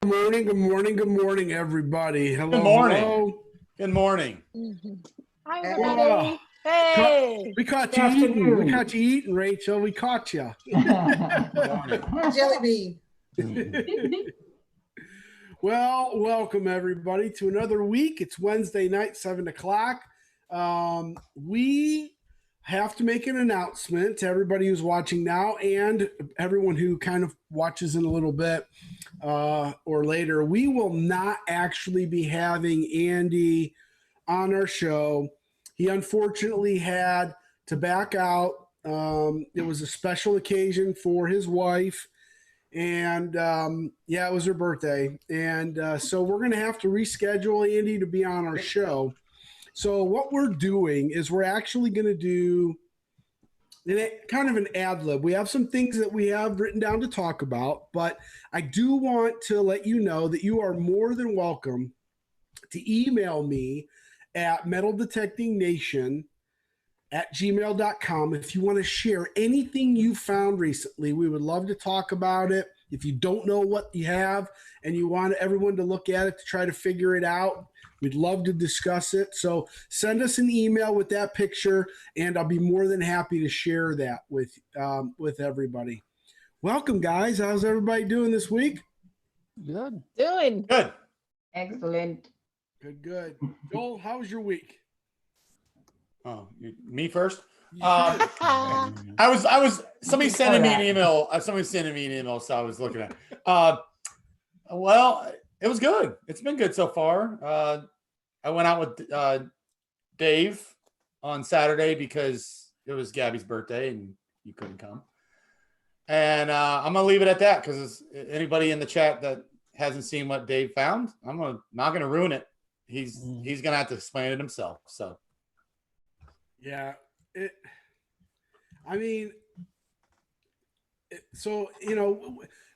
Good morning, everybody. Good Hello, morning. hello. Good morning. Hi, Well, everybody. Hey. we caught Good you eating. We afternoon. caught you eating, Rachel. We caught you. Good morning. Jelly bean. Well, welcome everybody to another week. It's Wednesday night, 7 o'clock. We have to make an announcement to everybody who's watching now and everyone who kind of watches in a little bit or later. We will not actually be having Andy on our show. He unfortunately had to back out. It was a special occasion for his wife. And yeah, it was her birthday. And so we're going to have to reschedule Andy to be on our show. So what we're doing is we're actually going to do kind of an ad lib. We have some things that we have written down to talk about, but I do want to let you know that you are more than welcome to email me at metaldetectingnation@gmail.com if you want to share anything you found recently. We would love to talk about it. If you don't know what you have and you want everyone to look at it to try to figure it out, we'd love to discuss it. So send us an email with that picture, and I'll be more than happy to share that with everybody. Welcome, guys. How's everybody doing this week? Doing. Good. Excellent. Good. Joel, how was your week? Oh, me first. You I was. Somebody sending me an email. Somebody sending me an email, so I was looking at. Well, it was good. It's been good so far. I went out with Dave on Saturday because it was Gabby's birthday and you couldn't come. And I'm gonna leave it at that because anybody in the chat that hasn't seen what Dave found, not gonna ruin it. He's gonna have to explain it himself. So yeah, so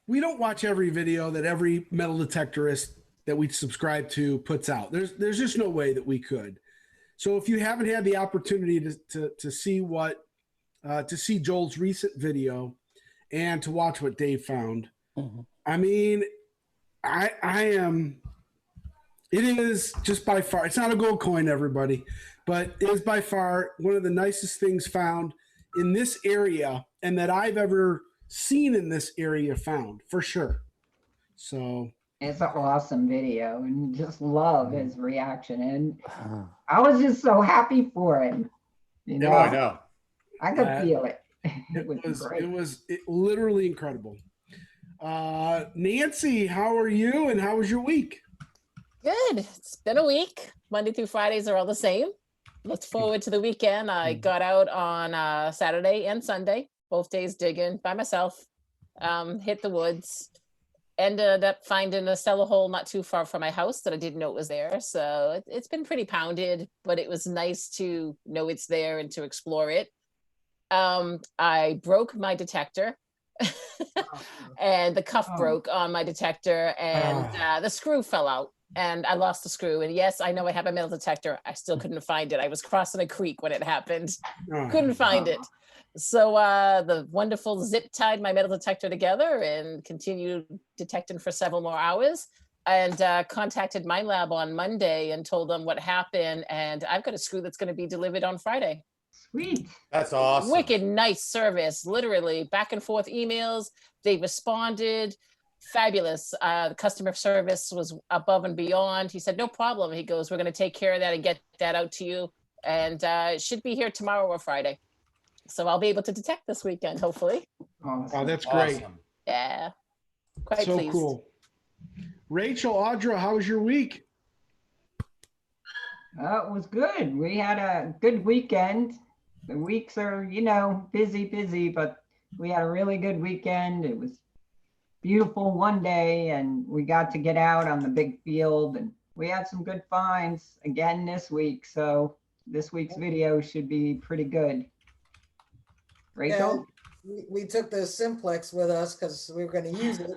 we don't watch every video that every metal detectorist that we subscribe to puts out. There's just no way that we could. So if you haven't had the opportunity to see to see Joel's recent video and to watch what Dave found, I mean, I am. It is just by far. It's not a gold coin, everybody, but it is by far one of the nicest things found in this area and that I've ever seen in this area found, for sure. So It's an awesome video and just love his reaction. And I was just so happy for him. I know. I could feel it. It was literally incredible. Nancy, how are you and how was your week? Good. It's been a week. Monday through Fridays are all the same. Looked forward to the weekend. I got out on Saturday and Sunday, both days digging by myself. Hit the woods. Ended up finding a cellar hole not too far from my house that I didn't know it was there. So it's been pretty pounded, but it was nice to know it's there and to explore it. I broke my detector and the cuff broke on my detector and the screw fell out and I lost the screw. And yes, I know I have a metal detector. I still couldn't find it. I was crossing a creek when it happened. Couldn't find it. So the wonderful zip tied my metal detector together and continued detecting for several more hours and contacted my lab on Monday and told them what happened. And I've got a screw that's going to be delivered on Friday. Sweet. That's awesome. Wicked nice service, literally back and forth emails. They responded. Fabulous. The customer service was above and beyond. He said, no problem. He goes, we're going to take care of that and get that out to you. And it should be here tomorrow or Friday. So I'll be able to detect this weekend, hopefully. Oh, that's great. Awesome. Yeah. Quite so pleased. Cool. Rachel, Audra, how was your week? It was good. We had a good weekend. The weeks are, busy, but we had a really good weekend. It was beautiful one day and we got to get out on the big field and we had some good finds again this week. So this week's video should be pretty good. Rachel? Yeah, we took the Simplex with us because we were going to use it.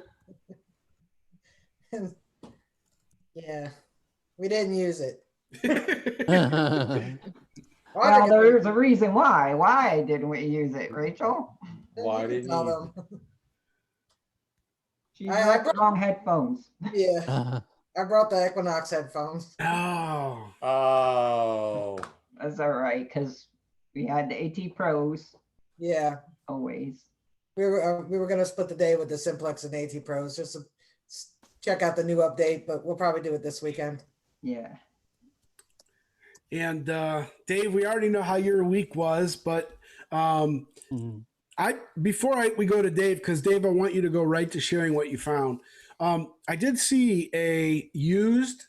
And yeah, we didn't use it. Well, there's a reason why. Why didn't we use it, Rachel? Why didn't you? She I brought the wrong headphones. Yeah, I brought the Equinox headphones. Oh, Oh, That's all right, because we had the AT Pros Yeah, always. we were gonna split the day with the Simplex and AT Pros just to check out the new update, but we'll probably do it this weekend. Yeah. and Dave, we already know how your week was, but Mhm. we go to Dave, because Dave, I want you to go right to sharing what you found. I did see a used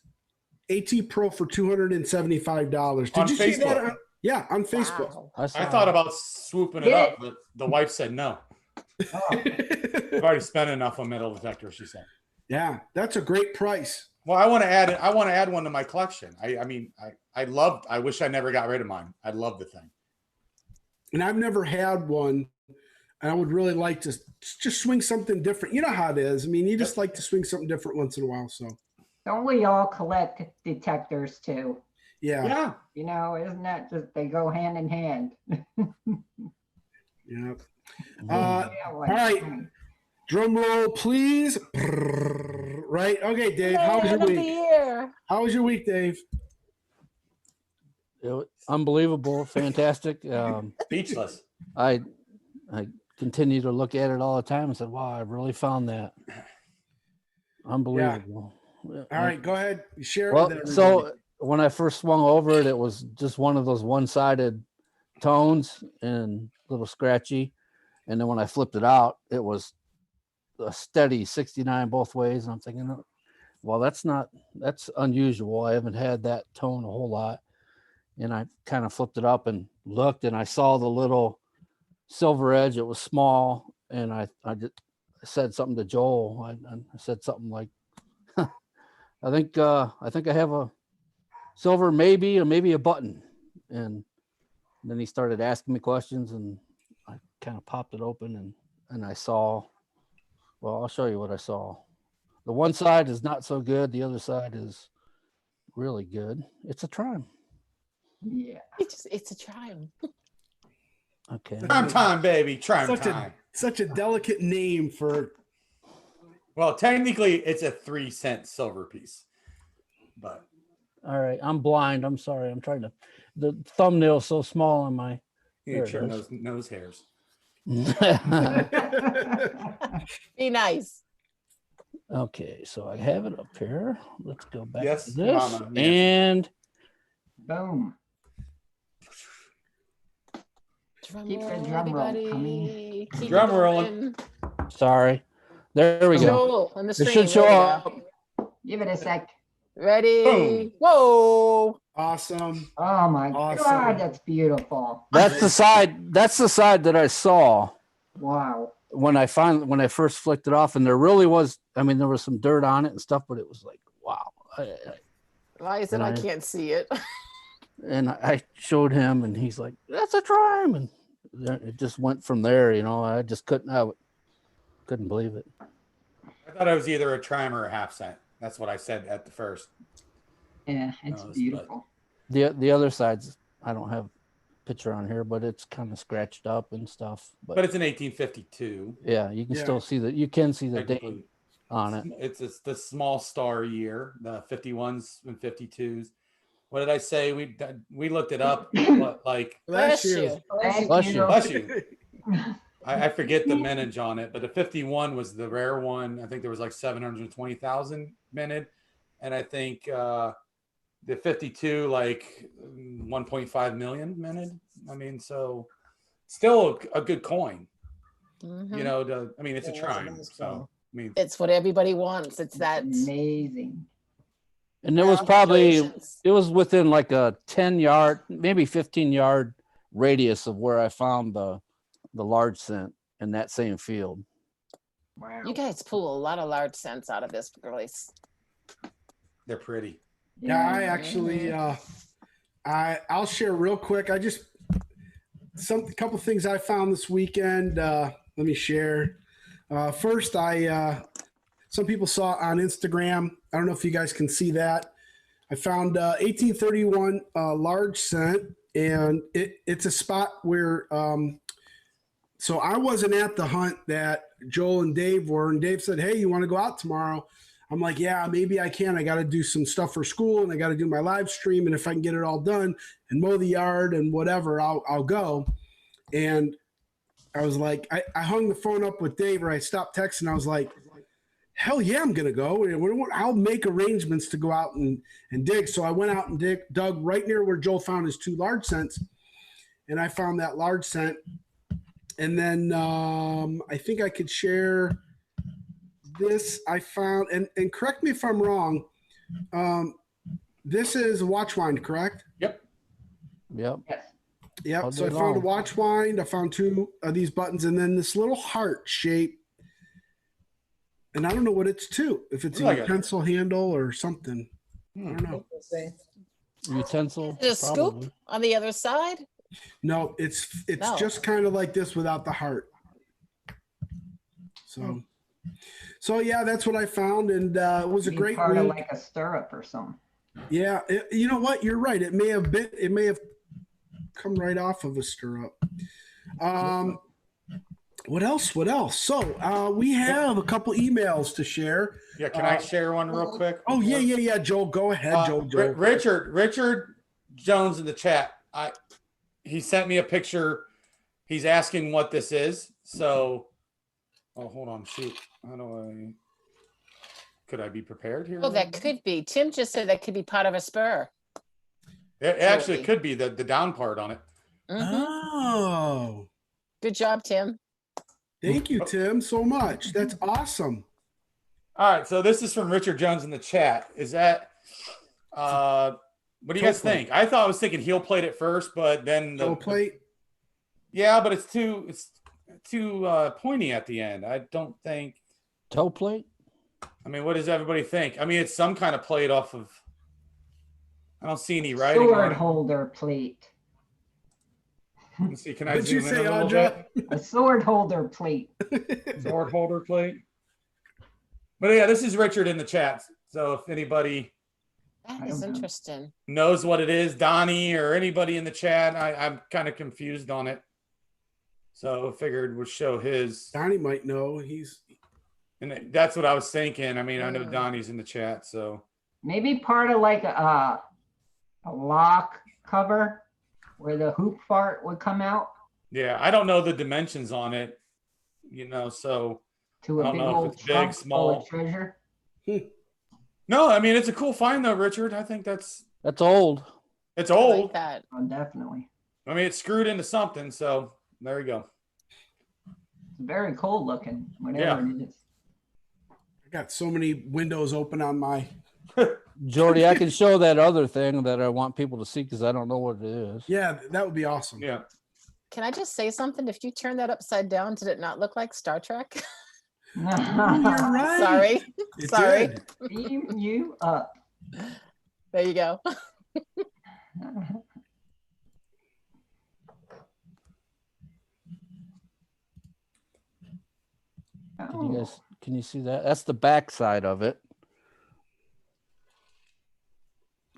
AT Pro for $275. Did On you see that? Facebook. Yeah, on Facebook. Wow. I saw thought it. about swooping it Did up, it? but the wife said no. Oh, I've already spent enough on metal detector, she said. Yeah, that's a great price. Well, I want to add it. I want to add one to my collection. I wish I never got rid of mine. I love the thing. And I've never had one. And I would really like to just swing something different. You know how it is. I mean, you just like to swing something different once in a while. So, don't we all collect detectors too? yeah. Yeah. You know, isn't that just, they go hand in hand? Yeah. Mhm. Yeah, like, all right. Drum roll, please. Right. Okay, Dave. How was Man your of the week? year. How was your week, Dave? It was unbelievable, fantastic. Speechless. I continue to look at it all the time and said, "Wow, I really found that unbelievable." All right, go ahead. Share it Well, with everybody. so when I first swung over it, it was just one of those one-sided tones and a little scratchy. And then when I flipped it out, it was a steady 69 both ways. And I'm thinking, "Oh, well, that's unusual. I haven't had that tone a whole lot." And I kind of flipped it up and looked, and I saw the little silver edge. It was small, and I said something to Joel. I said something like, I think I have a silver, maybe a button." And then he started asking me questions, and I kind of popped it open, and I saw. Well, I'll show you what I saw. The one side is not so good. The other side is really good. It's a Trime. yeah. It's a triumph. Okay. Prime time, baby. Prime Such time. such a delicate name for. Well, technically, it's a 3-cent silver piece, but All right. I'm blind. I'm sorry. I'm trying to. The thumbnail's so small on my. you There need it your is. nose hairs. Be nice. Okay, so I have it up here. Let's go back Yes, to this. Mama, yes. And Boom. Drum Keep the roll, drum roll everybody. coming. Keep it Drum rolling. going. sorry. There we go. Joel on the It stream. should show there we up. go. Give it a sec. Ready? Boom. Whoa. Awesome. Oh my Awesome. God, that's beautiful. That's the side. That's the side that I saw Wow. when I first flicked it off, and there really was. I mean, there was some dirt on it and stuff, but it was like, wow. Why is it I Right. can't see it? And I showed him, and he's like, "That's a Trime," and then it just went from there. You know, I just couldn't believe it. I thought it was either a Trime or a half cent. That's what I said at the first. Yeah, it's No, it's beautiful. The other side's I don't have a picture on here, but it's kind of scratched up and stuff. But it's an 1852. yeah, you can Yeah. still see you can see the date Technically, on it. it's the small star year, the 51s and 52s. What did I say? We looked it up. What, like Bless Bless you. you. Thank Bless you. you. bless you. I forget the minage on it, but the 51 was the rare one. I think there was like 720,000 minute, and I think the 52 like 1.5 million minute. I mean, so still a good coin. Mhm. You know, I mean, it's a Yeah, that's a Trime, nice so coin. I mean, It's what everybody wants. It's that. Amazing. And it was probably Congratulations. it was within like a 10-yard, maybe 15-yard radius of where I found the large cent in that same field. Wow. You guys pull a lot of large cents out of this place. they're pretty. Yeah, I actually, I'll share real quick. I just a couple things I found this weekend. Let me share. First, some people saw it on Instagram. I don't know if you guys can see that. I found 1831 large cent, and it's a spot where So I wasn't at the hunt that Joel and Dave were, and Dave said, "Hey, you want to go out tomorrow?" I'm like, "Yeah, maybe I can. I got to do some stuff for school, and I got to do my live stream, and if I can get it all done and mow the yard and whatever, I'll go." And I was like, I hung the phone up with Dave, or I stopped texting. I was like, "Hell yeah, I'm gonna go. I'll make arrangements to go out and dig." So I went out and dug right near where Joel found his 2 large scents, and I found that large scent. And then I think I could share this. I found, and correct me if I'm wrong. This is a watch wind, correct? Yep. Yes. Yep. All So I day found a long. watch wind. I found 2 of these buttons, and then this little heart shape. And I don't know what it's to. If it's a Like a- utensil handle or something. I Hmm. don't know. Let's see. Utensil. Is it a probably. scoop on the other side? No, it's No. just kind of like this without the heart. So yeah, that's what I found, and it was a Be great part of week. like a stirrup or something. Yeah, you know what? You're right. It may have come right off of a stirrup. What else? So we have a couple emails to share. Yeah, can I share one real quick? Oh yeah. Joel, go ahead, Joel. Richard Jones in the chat. He sent me a picture. He's asking what this is. So, hold on. Shoot. How do could I be prepared here? Oh, that could be. Tim just said that could be part of a spur. It actually could be the down part on it. Mhm. Oh, Good job, Tim. thank you, Tim, so much. That's awesome. All right. So this is from Richard Jones in the chat. Is that what do you guys Toe plate. think? I thought I was thinking heel plate at first, but then Toe plate. yeah, but it's too pointy at the end. I don't think. Toe plate. I mean, what does everybody think? I mean, it's some kind of plate off of. I don't see any writing on Sword it. holder plate. Let's see. Can I What'd you zoom in say, a little Audra? bit? A sword holder plate. Sword holder plate. But yeah, this is Richard in the chat. So if anybody That I is don't know. interesting. knows what it is, Donnie or anybody in the chat, I'm kind of confused on it. So figured we'll show his. Donnie might know. And that's what I was thinking. I mean, I know Donnie's in the chat, so Maybe part of like a lock cover where the hoop fart would come out yeah, I don't know the dimensions on it, so to I a don't big know if old it's big, trunk full small. of treasure. no, I mean it's a cool find though, Richard. I think it's old. I old. like that. Oh, definitely. I mean it's screwed into something, so there you go. It's very cool looking, whatever Yeah. it is. I got so many windows open on my. Jordy, I can show that other thing that I want people to see because I don't know what it is. Yeah, that would be awesome. Yeah. Can I just say something? If you turn that upside down, did it not look like Star Trek? Oh, you're right. Sorry. It Sorry. did. Beam you up. There you go. Oh, Can you see that? That's the back side of it.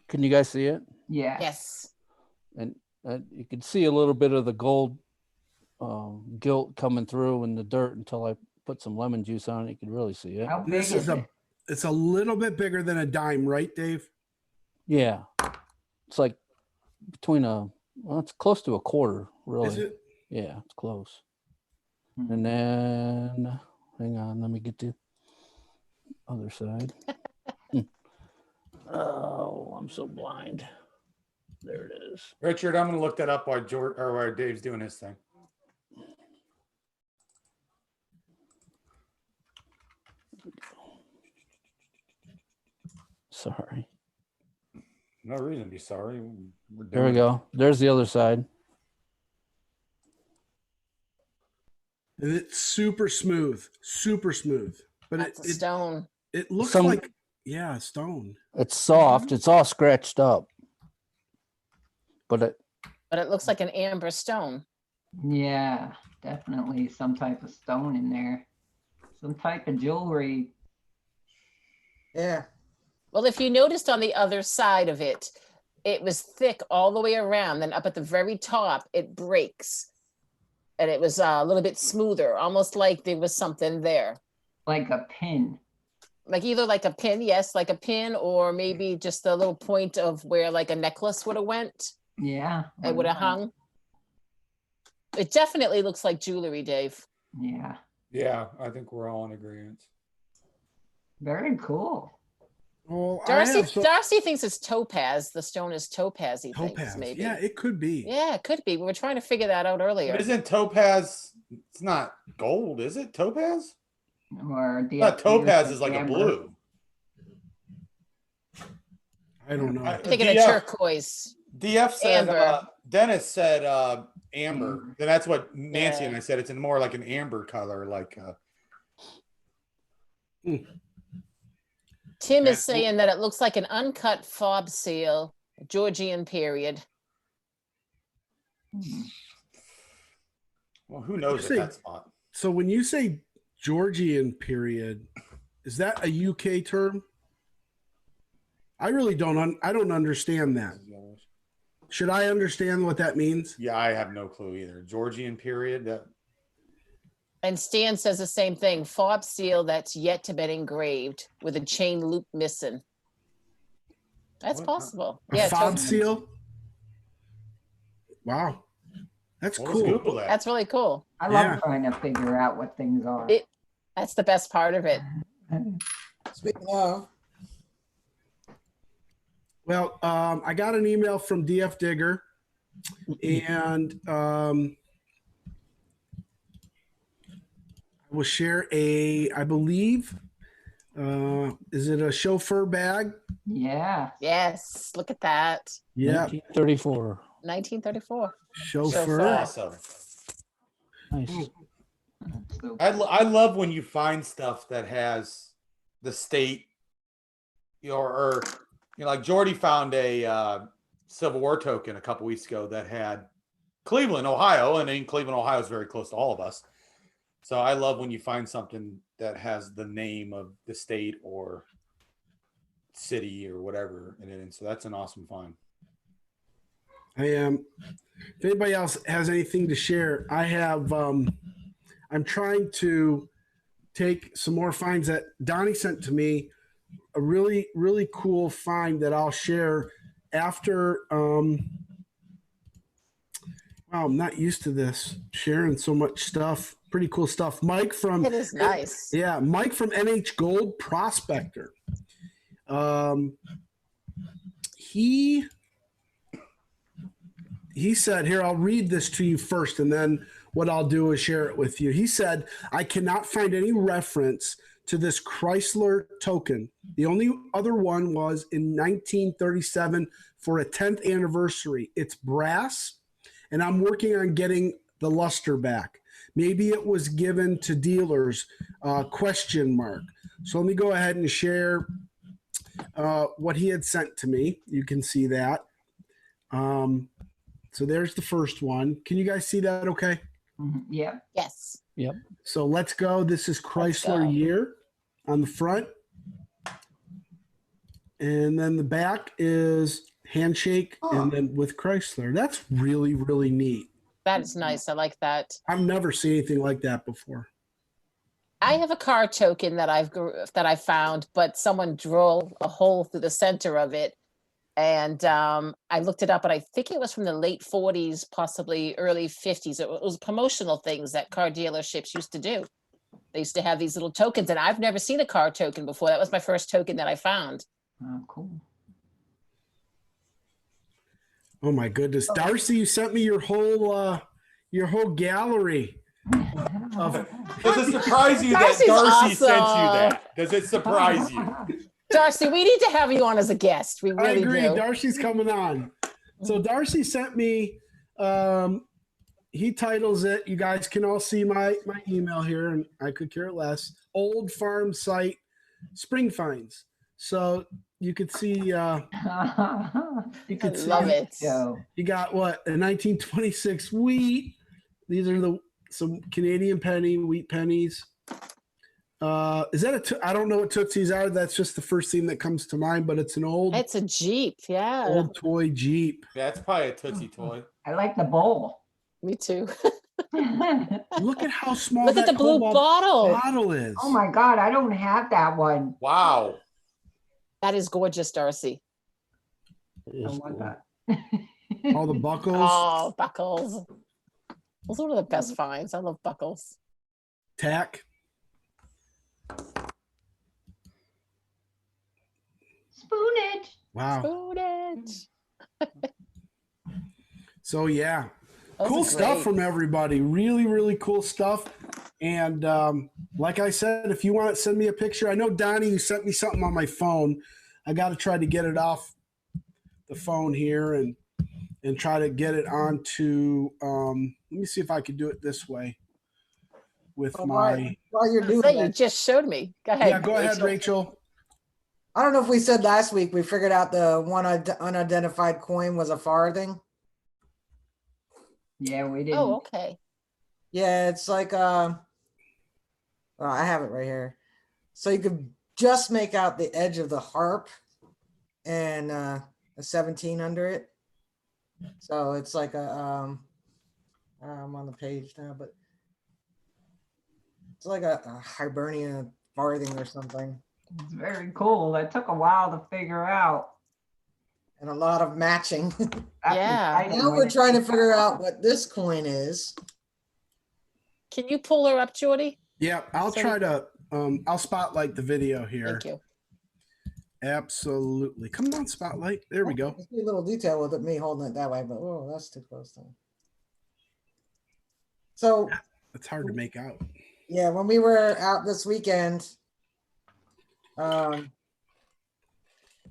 Can you guys see it? yeah. Yes. And you can see a little bit of the gold gilt coming through in the dirt until I put some lemon juice on it. You can really see it. How big This is is it? it's a little bit bigger than a dime, right, Dave? Yeah. It's like it's close to a quarter, really. Is it? Yeah, it's close. Hmm. And then, hang on, let me get the other side. Oh, I'm so blind. There it is. Richard, I'm gonna look that up while while Dave's doing his thing. Sorry. No reason to be sorry. We're There we doing it. go. There's the other side. And it's super smooth, but That's a stone. it looks Some- like stone. It's soft. It's all scratched up. But But it looks like an amber stone. Yeah, definitely some type of stone in there. Some type of jewelry. Yeah. Well, if you noticed on the other side of it, it was thick all the way around. Then up at the very top, it breaks. and it was a little bit smoother, almost like there was something there. Like a pin. Like either like a pin, yes, like a pin, or maybe just a little point of where like a necklace would have went. Yeah. It would have hung. It definitely looks like jewelry, Dave. Yeah. Yeah, I think we're all in agreement. Very cool. Well, Darcy thinks it's topaz. The stone is topaz, he thinks, topaz. maybe. Yeah, it could be. Yeah, it could be. We were trying to figure that out earlier. But isn't topaz? It's not gold, is it? Topaz? Or Not topaz is like a blue. I don't know. I'm thinking of DF turquoise. DF said, Amber. Dennis said amber. And that's what Nancy Yeah. and I said. It's in more like an amber color, like Tim Yeah. is saying that it looks like an uncut fob seal, Georgian period. well, who knows See. at that spot? So when you say Georgian period, is that a UK term? I really don't. I don't understand that. Should I understand what that means? Yeah, I have no clue either. Georgian period. That And Stan says the same thing, fob seal that's yet to be engraved with a chain loop missing. That's What? possible. A Yeah, fob totally. seal? Wow. That's well, let's cool. Google that. That's really cool. I love Yeah. trying to figure out what things are. That's the best part of it. Speaking of, Well, I got an email from DF Digger, and I will share I believe, is it a chauffeur bag? Yeah. Yes, look at that. Yeah, 1934. 1934. chauffeur. Awesome. Nice. So I love when you find stuff that has the state, or like Jordy found a Civil War token a couple weeks ago that had Cleveland, Ohio, and in Cleveland, Ohio is very close to all of us. So I love when you find something that has the name of the state or city or whatever in it, and so that's an awesome find. I am. If anybody else has anything to share, I have. I'm trying to take some more finds that Donnie sent to me. A really, really cool find that I'll share after. Wow, I'm not used to this, sharing so much stuff. Pretty cool stuff. Mike from It is nice. Yeah, Mike from NH Gold Prospector. He said, here, I'll read this to you first, and then what I'll do is share it with you. He said, I cannot find any reference to this Chrysler token. The only other one was in 1937 for a 10th anniversary. It's brass, and I'm working on getting the luster back. Maybe it was given to dealers, ? So let me go ahead and share what he had sent to me. You can see that. So there's the first one. Can you guys see that okay? Yeah. Yes. So let's go. This is Let's Chrysler go. year on the front. And then the back is handshake and then with Chrysler. That's really, really neat. That is nice. I like that. I've never seen anything like that before. I have a car token that I found, but someone drilled a hole through the center of it. And I looked it up, and I think it was from the late 40s, possibly early 50s. It was promotional things that car dealerships used to do. They used to have these little tokens, and I've never seen a car token before. That was my first token that I found. Oh, cool. Oh my goodness. Darcy, you sent me your whole gallery of Does it surprise you that Darcy's Darcy sent you awesome. that? Does it surprise you? Darcy, we need to have you on as a guest. We I really agree. do. Darcy's coming on. So Darcy sent me. He titles it. You guys can all see my email here, and I could care less. Old farm site spring finds. So you could see. You I could see. love it. So, You got what a 1926 wheat. These are some Canadian penny wheat pennies. Is that I don't know what Tootsies are. That's just the first thing that comes to mind, but it's an old It's a Jeep. Yeah. toy Jeep. Yeah, it's probably a Tootsie toy. I like the bowl. Me too. Look at how small Look at that the blue Cobalt bottle. bottle is. Oh my God, I don't have that one. Wow. That is gorgeous, Darcy. It I is want cool. that. All the buckles. Oh, buckles. Those are one of the best finds. I love buckles. Tack. Spoonage. Wow. Spoonage. So yeah, Those cool are stuff great. from everybody. Really, really cool stuff. And like I said, if you want to send me a picture, I know Donnie, you sent me something on my phone. I got to try to get it off the phone here and try to get it onto. Let me see if I can do it this way with Oh, my. while you're doing Say, you that, just showed me. Go ahead. Yeah, go ahead, Rachel. I don't know if we said last week, we figured out the one unidentified coin was a farthing. Yeah, we didn't. Oh, okay. Yeah, it's like well, I have it right here. So you could just make out the edge of the harp and a 17 under it. So it's like a I'm on the page now, but it's like a Hibernian farthing or something. It's very cool. It took a while to figure out. And a lot of matching. That's Yeah. exciting Now when we're it trying to takes figure that out long. what this coin is. Can you pull her up, Jordy? Yeah, I'll So- try to. I'll spotlight the video here. Thank you. Absolutely. Come on, spotlight. There we go. There's a little detail with it, me holding it that way, but oh, that's too close to. So It's hard to make out. yeah, when we were out this weekend,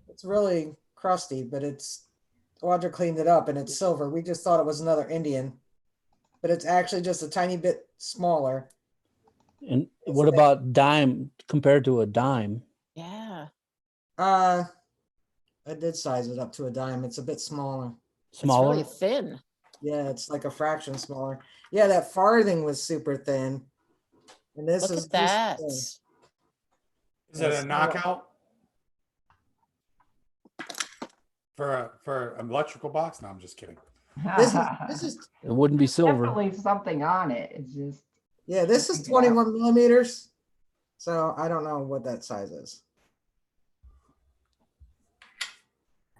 it's really crusty, but it's Audra cleaned it up and it's silver. We just thought it was another Indian, but it's actually just a tiny bit smaller. And what about dime compared to a dime? Yeah. I did size it up to a dime. It's a bit smaller. Smaller? It's really thin. Yeah, it's like a fraction smaller. Yeah, that farthing was super thin. And this Look is at that. Is it a knockout for an electrical box? No, I'm just kidding. This is It wouldn't be silver. Definitely something on it. It's just yeah, this is 21 millimeters. So I don't know what that size is.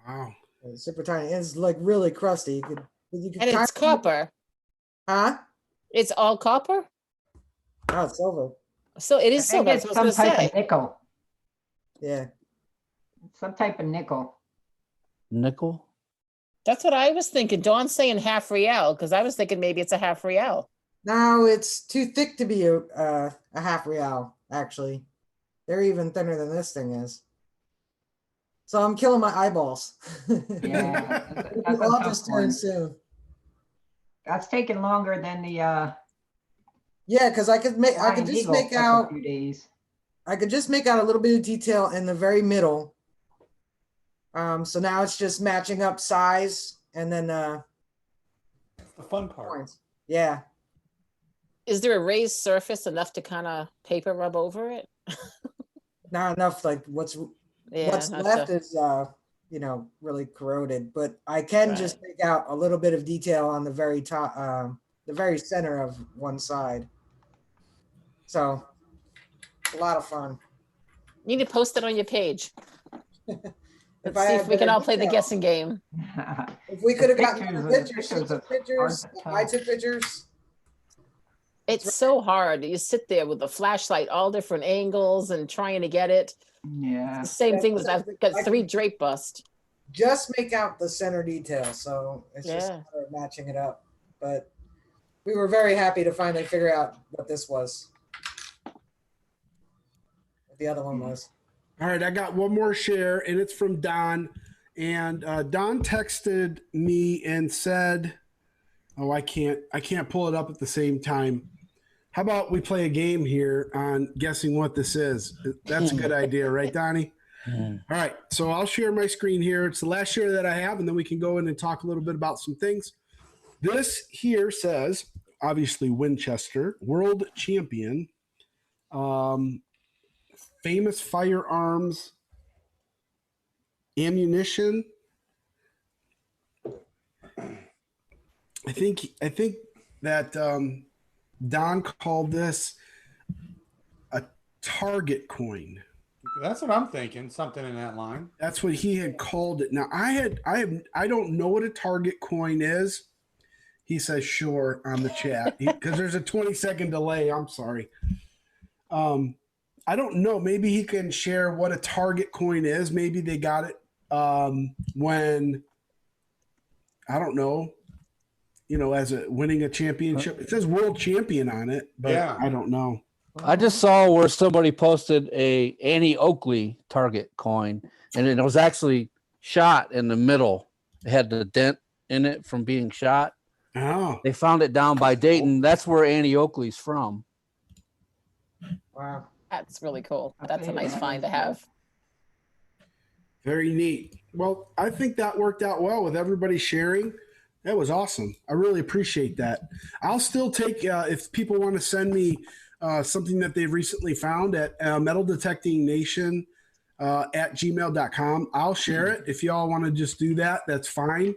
Wow. It's super tiny. It's like really crusty. You could And kind it's of- copper. Huh? It's all copper? Oh, it's silver. So it I is think silver. it's That's what some I was gonna type say. of nickel. Yeah. Some type of nickel. Nickel? That's what I was thinking. Dawn's saying half real because I was thinking maybe it's a half real. No, it's too thick to be a half real, actually. They're even thinner than this thing is. So I'm killing my eyeballs. Yeah, that's a I'll tough just one. turn soon. That's taken longer than the Yeah, because I could Flying just Eagle make took a out few days. I could just make out a little bit of detail in the very middle. So now it's just matching up size and then That's the fun part. points. Yeah. Is there a raised surface enough to kind of paper rub over it? Not enough like what's Yeah. what's not left to- is really corroded, but I can just make out a little bit of detail on the very top, the very center of one side. So a lot of fun. You need to post it on your page. If Let's I see had if we can better all play the detail. guessing game. If we could have gotten pictures better are- pictures, she pictures took are pictures, hard to I tell. took pictures. It's so hard. You sit there with the flashlight, all different angles, and trying to get it. Yeah. The same thing with I've got I 3 can- drape bust. Just make out the center detail, so it's just a Yeah. matter of matching it up. But we were very happy to finally figure out what this was. What the other one was. All right, I got one more share, and it's from Don. And Don texted me and said, "Oh, I can't pull it up at the same time. How about we play a game here on guessing what this is? That's a good idea, right, Donnie? Mm. All right, so I'll share my screen here. It's the last share that I have, and then we can go in and talk a little bit about some things. This here says, obviously, Winchester, world champion, famous firearms, ammunition. I think that Don called this a target coin. That's what I'm thinking. Something in that line. That's what he had called it. Now I don't know what a target coin is. He says sure on the chat because there's a 20-second delay. I'm sorry. I don't know. Maybe he can share what a target coin is. Maybe they got it when, I don't know, as a winning a championship. It says world champion on it, but Yeah. I don't know. I just saw where somebody posted a Annie Oakley target coin, and it was actually shot in the middle. It had the dent in it from being shot. Oh, They found it down by Dayton. That's where Annie Oakley's from. Wow. That's really cool. That's a Okay, nice that find is to have. very neat. Well, I think that worked out well with everybody sharing. That was awesome. I really appreciate that. I'll still take, if people want to send me something that they've recently found at Metal Detecting Nation at gmail.com. I'll share it. If y'all want to just do that, that's fine.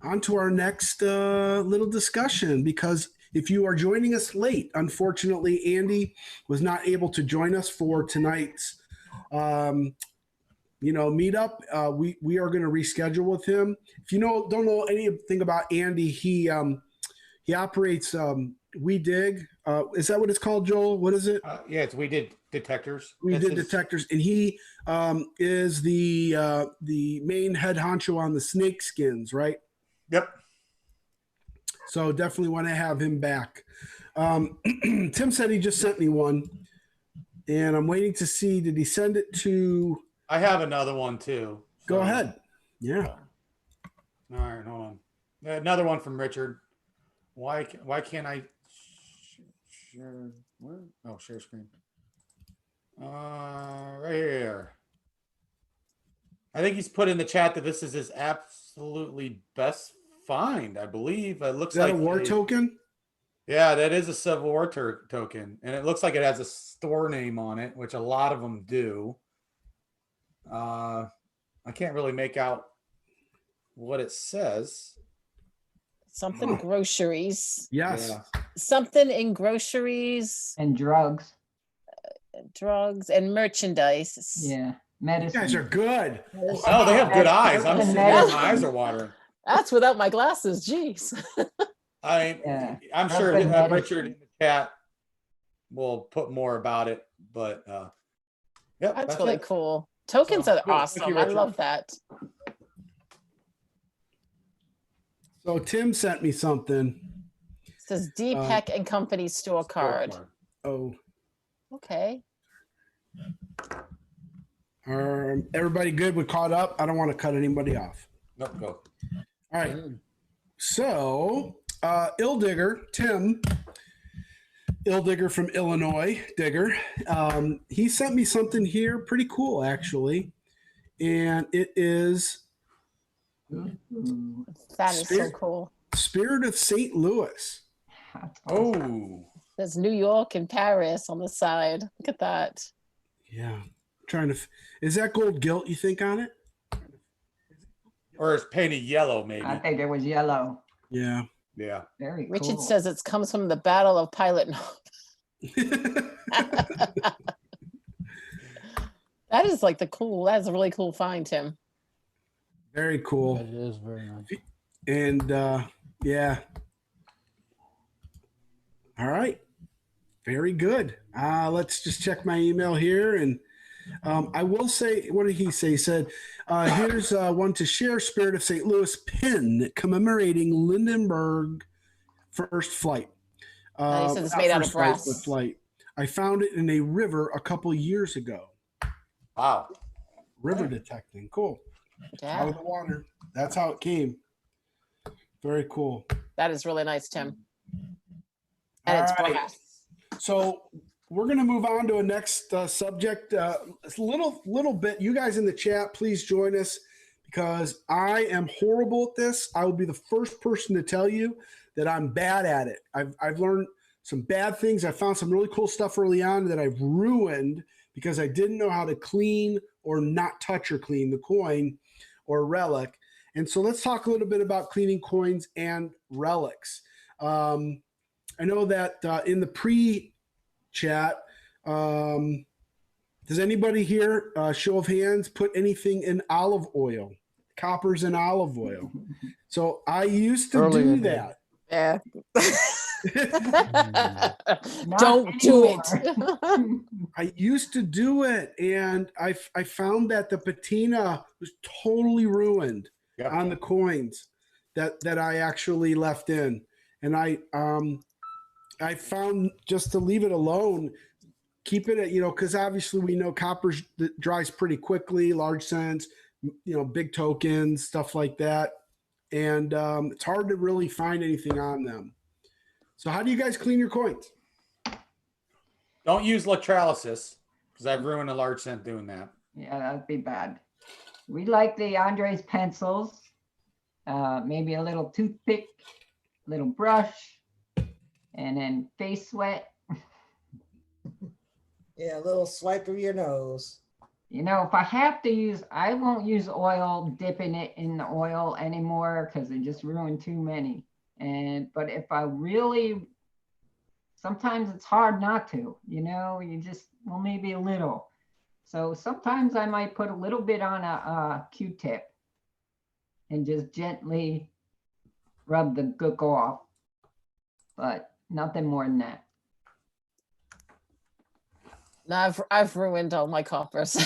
On to our next little discussion, because if you are joining us late, unfortunately, Andy was not able to join us for tonight's meetup. We are going to reschedule with him. If you don't know anything about Andy, he operates We Dig. Is that what it's called, Joel? What is it? Yeah, We Did Detectors. We That's Did his- Detectors, and he is the main head honcho on the snake skins, right? Yep. So definitely want to have him back. Tim said he just sent me one, and I'm waiting to see. Did he send it to? I have another one too. Go So- ahead. Yeah. All right, hold on. Another one from Richard. Why can't I share? Where? Oh, share screen. Right here. I think he's put in the chat that this is his absolutely best find. I believe it looks Is that like a war token? Yeah, that is a Civil War token, and it looks like it has a store name on it, which a lot of them do. I can't really make out what it says. Something groceries. Yes. Yeah. Something in groceries, And drugs. drugs, and merchandise. Yeah. You Medicine. guys are good. Oh, they have good eyes. I'm sitting here, Medicine. my eyes are watering. That's without my glasses. Jeez. Yeah. I'm sure That's the Richard in the chat will put more about it, but yep, That's really it. cool. Tokens So, are cool. Thank awesome. you, I Richard. love that. So Tim sent me something. It says Deepak and Company store card. Oh, Okay. everybody good? We caught up. I don't want to cut anybody off. Nope, go. All right. So, Digger, Tim, Digger from Illinois, Digger, he sent me something here, pretty cool actually, and it is Ooh, That is so Spirit- cool. Spirit of St. Louis. that's awesome. Oh, There's New York and Paris on the side. Look at that. Yeah, is that gold gilt? You think on it? or it's painted yellow, maybe. I think it was yellow. Yeah. Yeah. Very cool. Richard says it comes from the Battle of Pilot Knob. That is like that's a really cool find, Tim. Very cool. That is very nice. And yeah. All right. Very good. Let's just check my email here. And I will say, what did he say? He said, here's one to share: Spirit of St. Louis pin commemorating Lindenberg first flight. And he says it's not made out of first flight, brass. but flight. I found it in a river a couple years ago. Wow. River detecting. Cool. Out Yeah, of the water. That's how it came. Very cool. that is really nice, Tim. And it's All right. brass. So we're going to move on to a next subject. It's a little bit. You guys in the chat, please join us because I am horrible at this. I will be the first person to tell you that I'm bad at it. I've learned some bad things. I found some really cool stuff early on that I've ruined because I didn't know how to clean or not touch or clean the coin or relic. And so let's talk a little bit about cleaning coins and relics. I know that in the pre-chat, does anybody here, show of hands, put anything in olive oil? Coppers in olive oil. So I used to Earlier do did. that. Yeah. Not Don't do it. anymore. I used to do it, and I found that the patina was totally ruined Yep. on the coins that I actually left in, and I found just to leave it alone, keep it at, because obviously we know copper dries pretty quickly, large cents, big tokens, stuff like that, and it's hard to really find anything on them. So how do you guys clean your coins? Don't use electrolysis because I've ruined a large cent doing that. Yeah, that'd be bad. We like the Andres pencils, maybe a little toothpick, little brush, and then face sweat. Yeah, a little swipe of your nose. If I have to use, I won't use oil, dipping it in the oil anymore because it just ruined too many. But if I really, sometimes it's hard not to, you just, well, maybe a little. So sometimes I might put a little bit on a Q-tip and just gently rub the gook off, but nothing more than that. No, I've ruined all my coppers.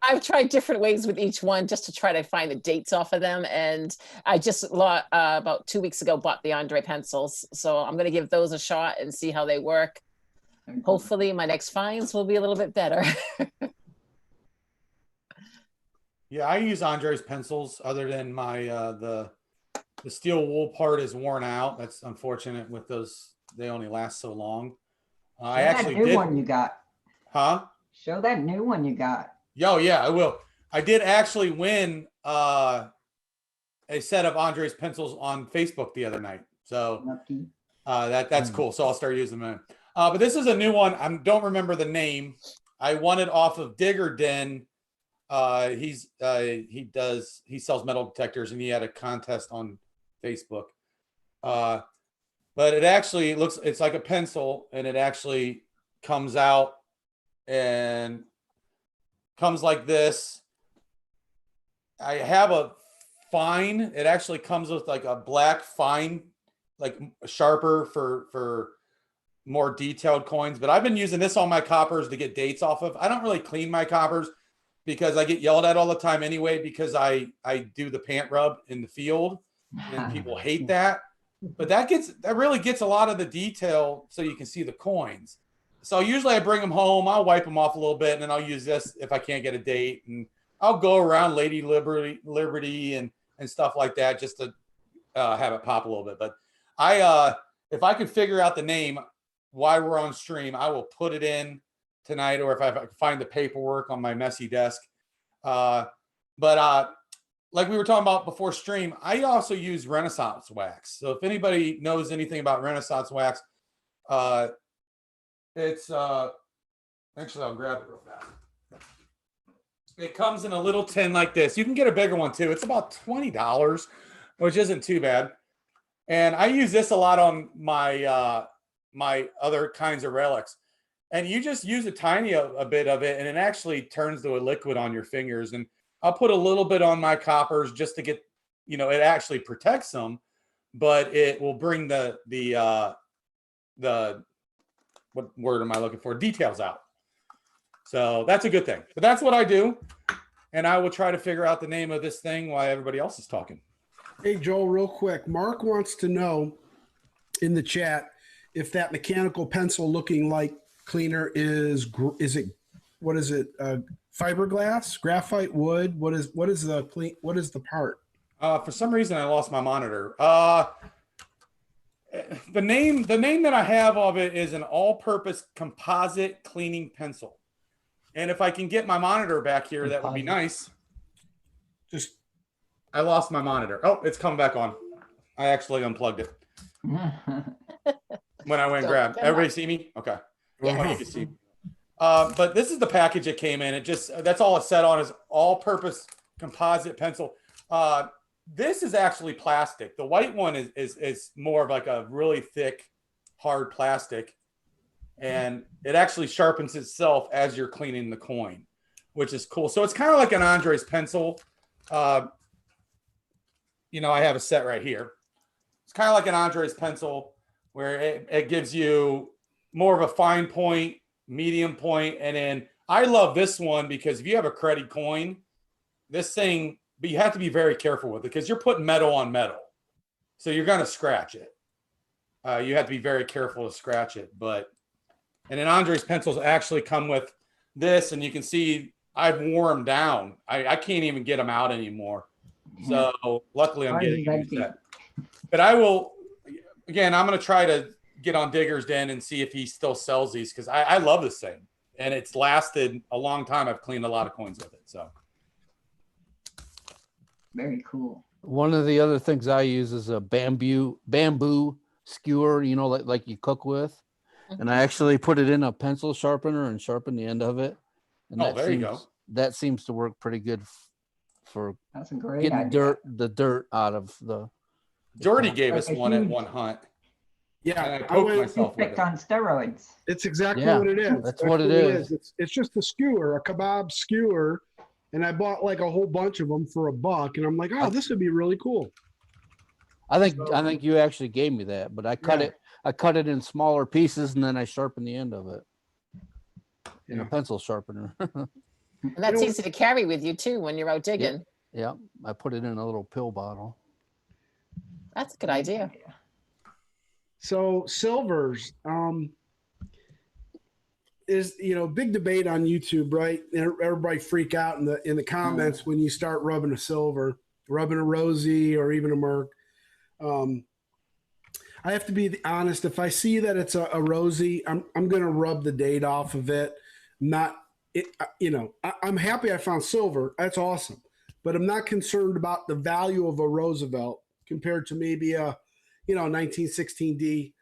I've tried different ways with each one just to try to find the dates off of them. And I just about 2 weeks ago bought the Andre pencils. So I'm going to give those a shot and see how they work. Hopefully my next finds will be a little bit better. Yeah, I use Andres pencils other than my the steel wool part is worn out. That's unfortunate with those. They only last so long. I actually new did. one you got. Huh? Show that new one you got. Yo, yeah, I will. I did actually win a set of Andres pencils on Facebook the other night. So Lucky. that's cool. So I'll start using them. But this is a new one. I don't remember the name. I won it off of Digger Den. He sells metal detectors, and he had a contest on Facebook. But it actually it's like a pencil, and it actually comes out and comes like this. I have a fine. It actually comes with like a black fine, like sharper for more detailed coins. But I've been using this on my coppers to get dates off of. I don't really clean my coppers because I get yelled at all the time anyway, because I do the pant rub in the field and people hate that. But that really gets a lot of the detail so you can see the coins. So usually I bring them home, I'll wipe them off a little bit, and then I'll use this if I can't get a date. And I'll go around Lady Liberty and stuff like that just to have it pop a little bit. But if I can figure out the name while we're on stream, I will put it in tonight, or if I can find the paperwork on my messy desk. But like we were talking about before stream, I also use Renaissance wax. So if anybody knows anything about Renaissance wax, it's actually, I'll grab it real fast. It comes in a little tin like this. You can get a bigger one too. It's about $20, which isn't too bad. And I use this a lot on my my other kinds of relics. And you just use a bit of it, and it actually turns to a liquid on your fingers. And I'll put a little bit on my coppers just to get, it actually protects them, but it will bring the what word am I looking for? Details out. So that's a good thing. But that's what I do. And I will try to figure out the name of this thing while everybody else is talking. Hey, Joel, real quick. Mark wants to know in the chat if that mechanical pencil looking like cleaner is it, what is it? Fiberglass, graphite, wood? What is the part? For some reason, I lost my monitor. The name that I have of it is an all-purpose composite cleaning pencil. And if I can get my monitor back here, that would be nice. I lost my monitor. Oh, it's coming back on. I actually unplugged it when I went and grabbed. Everybody see me? Okay. Yes. Oh, you can see. But this is the package it came in. That's all it said on is all-purpose composite pencil. This is actually plastic. The white one is more of like a really thick, hard plastic, and it actually sharpens itself as you're cleaning the coin, which is cool. So it's kind of like an Andres pencil. I have a set right here. It's kind of like an Andres pencil where it gives you more of a fine point, medium point, and then I love this one because if you have a credit coin, this thing, but you have to be very careful with it because you're putting metal on metal. So you're going to scratch it. You have to be very careful to scratch it. And then Andres pencils actually come with this, and you can see I've worn them down. I can't even get them out anymore. So luckily I'm getting a new set. But I will, again, I'm going to try to get on Digger's Den and see if he still sells these because I love this thing. And it's lasted a long time. I've cleaned a lot of coins with it. So Very cool. One of the other things I use is a bamboo skewer, like you cook with. And I actually put it in a pencil sharpener and sharpen the end of it. And there you go. That seems to work pretty good for That's a great getting idea. the dirt out of the. Jordy gave us Like a one at huge- one hunt. Yeah, And I I poked went- myself with Picked it. on steroids. it's exactly Yeah, what it is. that's what it is. It's just a skewer, a kebab skewer, and I bought like a whole bunch of them for $1, and I'm like, oh, this would be really cool. I think you actually gave me that, but I cut Yeah. it. I cut it in smaller pieces and then I sharpen the end of it in a Yeah. pencil sharpener. And that's know- easy to carry with you too when you're out digging. Yeah, I put it in a little pill bottle. That's a good idea. So silvers, is big debate on YouTube, right? Everybody freak out in the comments when you start rubbing a silver, rubbing a Rosie or even a Merc. I have to be honest. If I see that it's a Rosie, I'm going to rub the date off of it. Not it. I'm happy I found silver. That's awesome, but I'm not concerned about the value of a Roosevelt compared to maybe a 1916D,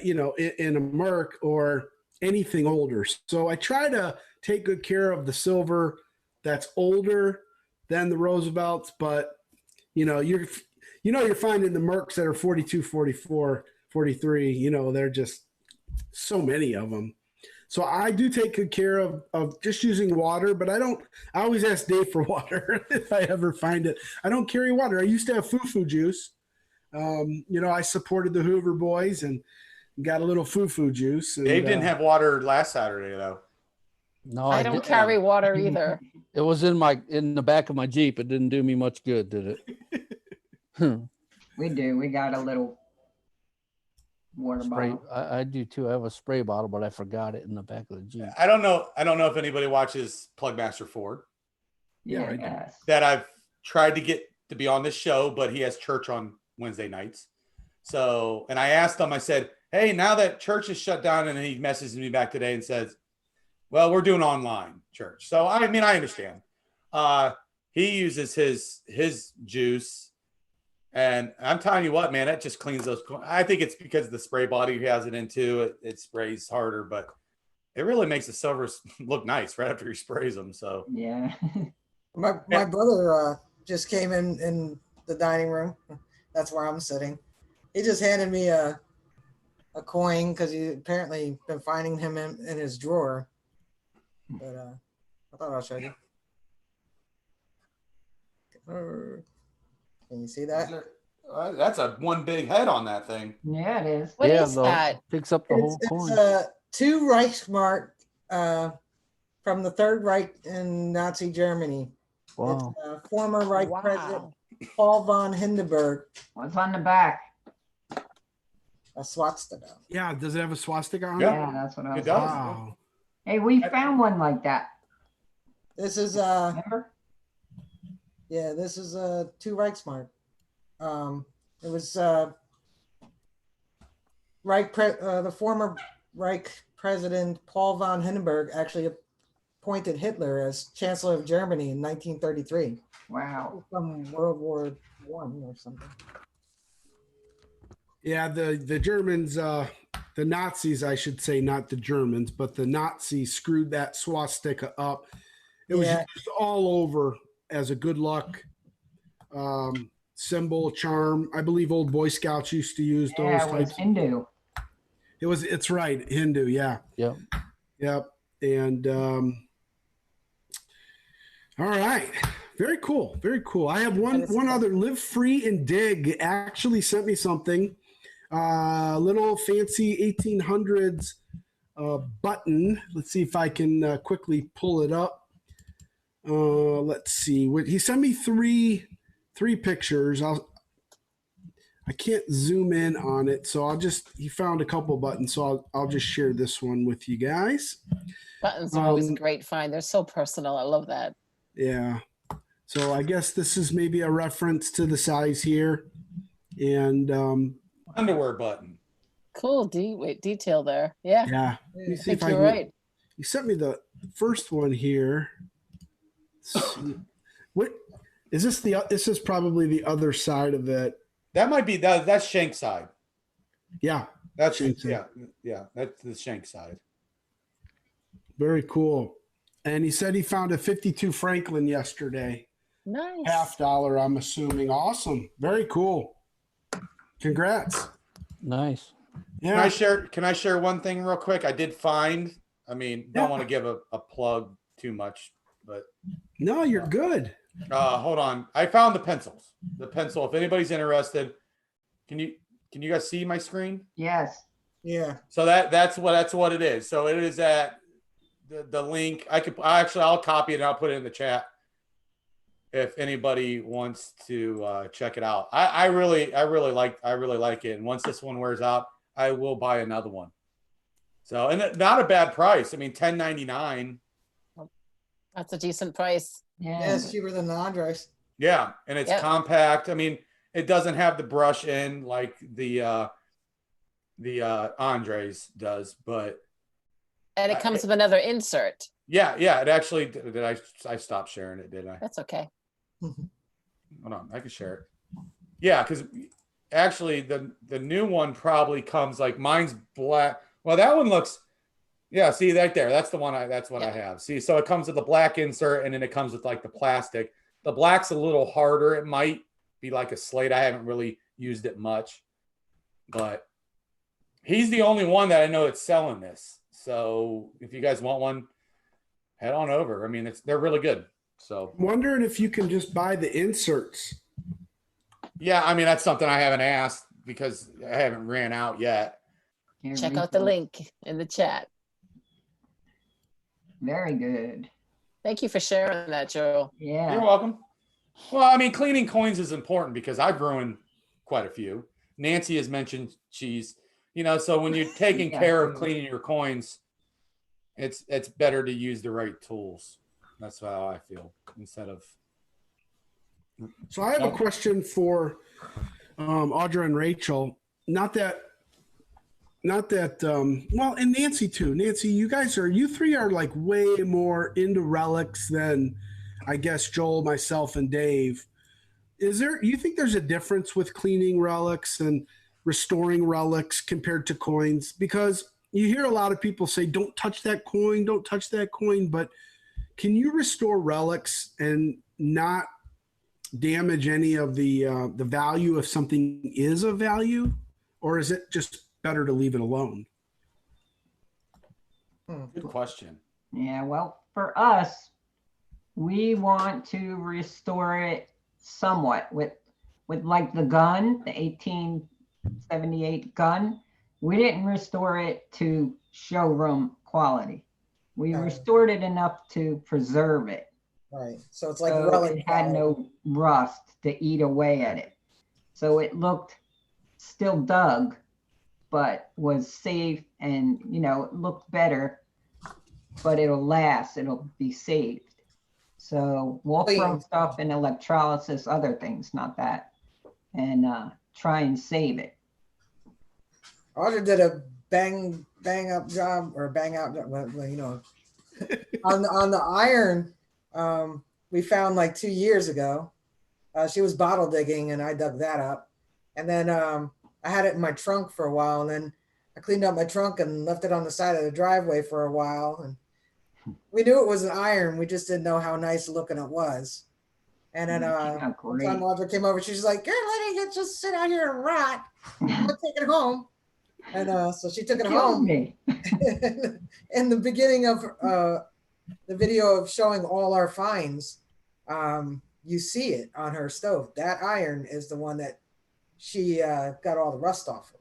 in a Merc or anything older. So I try to take good care of the silver that's older than the Roosevelts, but you're finding the Mercs that are 42, 44, 43, they're just so many of them. So I do take good care of just using water, but I always ask Dave for water if I ever find it. I don't carry water. I used to have foo-foo juice. I supported the Hoover boys and got a little foo-foo juice. And, Dave didn't have water last Saturday though. No, I don't didn't. carry water either. It was in the back of my Jeep. It didn't do me much good, did it? We do. We got a little water Spray. bottle. I do too. I have a spray bottle, but I forgot it in the back of the Jeep. I don't know if anybody watches Plugmaster Ford Yeah, I do. Yes. that I've tried to get to be on this show, but he has church on Wednesday nights. So, and I asked him, I said, hey, now that church is shut down, and he messages me back today and says, well, we're doing online church. So, I understand. He uses his juice. And I'm telling you what, man, that just cleans those. I think it's because of the spray body he has it into. It sprays harder, but it really makes the silvers look nice right after he sprays them. So Yeah. My brother just came in the dining room. That's where I'm sitting. He just handed me a coin because he apparently been finding him in his drawer. But I thought I'll show you. Can you see that? that's a one big head on that thing. Yeah, it is. What is though, that? picks up the whole It's coin. 2 Reichsmark from the Third Reich in Nazi Germany. Wow. It's former Reich President Wow. Paul von Hindenburg, What's on the back? a swastika. Yeah, does it have a swastika on Yeah. it? Yeah, that's what I It was. does. Wow. Hey, we found one like that. This is Remember? yeah, this is 2 Reichsmark. It was the former Reich President Paul von Hindenburg actually appointed Hitler as Chancellor of Germany in 1933 Wow. from World War I or something. Yeah, the Germans, the Nazis, I should say, not the Germans, but the Nazis screwed that swastika up. It was Yeah. used all over as a good luck symbol, charm. I believe old Boy Scouts used to use those Yeah, it was types. Hindu. It's right, Hindu, yeah. Yep. Yep. And all right. Very cool. Very cool. I have one other. Live Free and Dig actually sent me something. Little fancy 1800s button. Let's see if I can quickly pull it up. Let's see. He sent me three pictures. I can't zoom in on it, so he found a couple buttons, so I'll just share this one with you guys. Buttons are always a great find. They're so personal. I love that. Yeah. So I guess this is maybe a reference to the size here. And Underwear button. Cool detail there. Yeah. yeah. Let me I see think if I you're can. right. He sent me the first one here. Let's see. What is this? This is probably the other side of it. That might be that's shank side. Yeah. That's Shank side. yeah. That's the shank side. Very cool. And he said he found a 52 Franklin yesterday. Nice. $50, I'm assuming. Awesome. Very cool. Congrats. Nice. Yeah. Can I share one thing real quick? I did find, don't Yeah. want to give a plug too much, but No, you're good. hold on. I found the pencils. The pencil, if anybody's interested, can you guys see my screen? Yes. Yeah. So that's what it is. So it is at the link. I'll copy it and I'll put it in the chat if anybody wants to check it out. I really like it. And once this one wears out, I will buy another one. So, and not a bad price. I mean, $10.99. That's a decent price. Yeah. Yeah, it's cheaper than the Andres. Yeah, and it's Yep. compact. I mean, it doesn't have the brush in like the Andres does, but And it comes with another insert. yeah, it actually did. I stopped sharing it, did I? That's okay. Hold on, I can share it. Yeah, because actually the new one probably comes like mine's black. Well, that one looks. Yeah, see right there. That's the one. That's what I have. See, so it comes with the black insert, and then it comes with like the plastic. The black's a little harder. It might be like a slate. I haven't really used it much, but he's the only one that I know that's selling this. So if you guys want one, head on over. I mean, they're really good. So I'm wondering if you can just buy the inserts. yeah, I mean that's something I haven't asked because I haven't ran out yet. Here Check we out the go. link in the chat. Very good. Thank you for sharing that, Joe. Yeah. You're welcome. Well, I mean, cleaning coins is important because I've ruined quite a few. Nancy has mentioned cheese. So when you're taking Yeah. care of cleaning your coins, it's better to use the right tools. That's how I feel instead of. So I have a question for Audra and Rachel. Not that, well, and Nancy too. Nancy, you three are like way more into relics than I guess Joel, myself, and Dave. You think there's a difference with cleaning relics and restoring relics compared to coins? Because you hear a lot of people say, don't touch that coin, don't touch that coin. But can you restore relics and not damage any of the value if something is of value? Or is it just better to leave it alone? Good question. Yeah, well, for us, we want to restore it somewhat with like the gun, the 1878 gun. We didn't restore it to showroom quality. We Right. restored it enough to preserve it. Right. So it's like So relic. it had no rust to eat away at it. So it looked still dug, but was safe and, it looked better, but it'll last, it'll be saved. So we'll throw stuff in electrolysis, other things, not that, and try and save it. Audra did a bang up job or bang out, on the iron. We found like 2 years ago. She was bottle digging and I dug that up. And then I had it in my trunk for a while, and then I cleaned up my trunk and left it on the side of the driveway for a while. And we knew it was an iron. We just didn't know how nice looking it was. And then Yeah, one time great. Audra came over, she's like, "You're letting it just sit out here and rot. I'll take it home." And so she took it Killed home. me. In the beginning of the video of showing all our finds, you see it on her stove. That iron is the one that she got all the rust off of.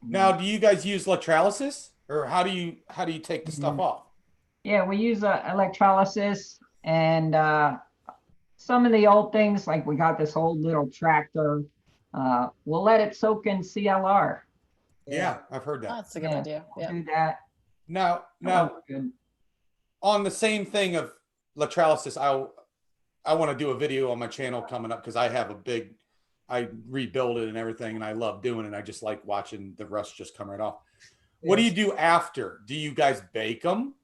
Now, do you guys use electrolysis, or how do you take the stuff off? Yeah, we use electrolysis and some of the old things, like we got this old little tractor. We'll let it soak in CLR. Yeah, I've heard Oh, that. that's a good Yeah, idea. we'll Yeah. do that. Now, That works good. on the same thing of electrolysis, I want to do a video on my channel coming up because I rebuild it and everything, and I love doing it. I just like watching the rust just come right off. What do you do after? Do you guys bake them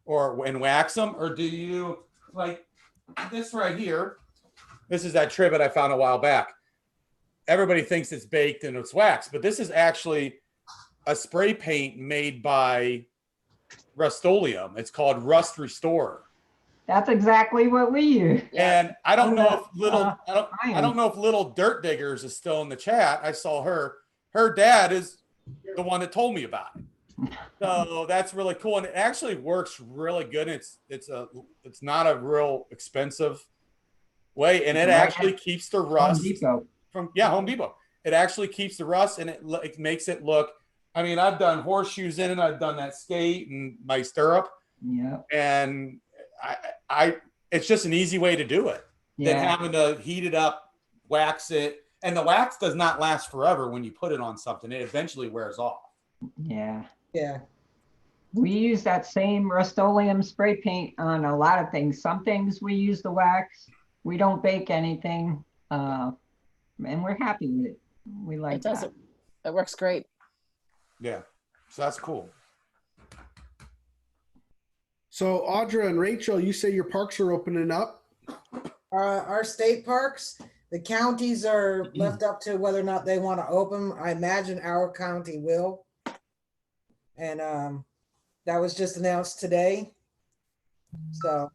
and wax them, or do you like this right here? This is that trivet I found a while back. Everybody thinks it's baked and it's waxed, but this is actually a spray paint made by Rust-Oleum. It's called Rust Restorer. That's exactly what we use. Yeah. And I don't know if iron. little dirt diggers is still in the chat. I saw her dad is the one that told me about it. So that's really cool. And it actually works really good. It's not a real expensive way. And it Right. actually keeps the rust Home Depot. from Home Depot. It actually keeps the rust, and it makes it look. I mean, I've done horseshoes in it. I've done that skate and my stirrup, Yeah. and it's just an easy way to do it than Yeah. having to heat it up, wax it, and the wax does not last forever when you put it on something. It eventually wears off. Yeah. Yeah. We use that same Rust-Oleum spray paint on a lot of things. Some things we use the wax. We don't bake anything, and we're happy with it. We like It does that. it. It works great. Yeah, so that's cool. So Audra and Rachel, you say your parks are opening up. Our state parks, the counties are left up to whether or not they want to open. I imagine our county will. And that was just announced today. So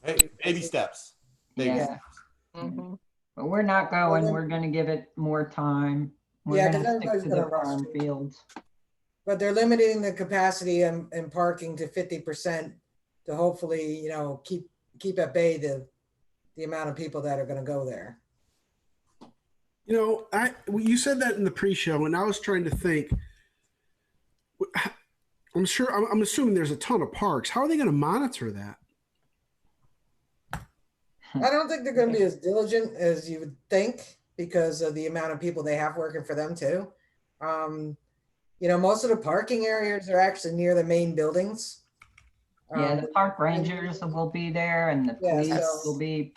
Hey, baby steps. Baby Yeah. steps. Mhm. But we're not going. then- We're gonna give it more time. We're Yeah, 'cause gonna stick everybody's to gonna the rush farm to it. fields. but they're limiting the capacity and parking to 50% to hopefully, keep at bay the amount of people that are going to go there. You know, you said that in the pre-show, and I was trying to think. I'm assuming there's a ton of parks. How are they going to monitor that? I don't think they're going to be as diligent as you would think because of the amount of people they have working for them too. Most of the parking areas are actually near the main buildings. Yeah, the park rangers will be there and the Yeah, police so- will be,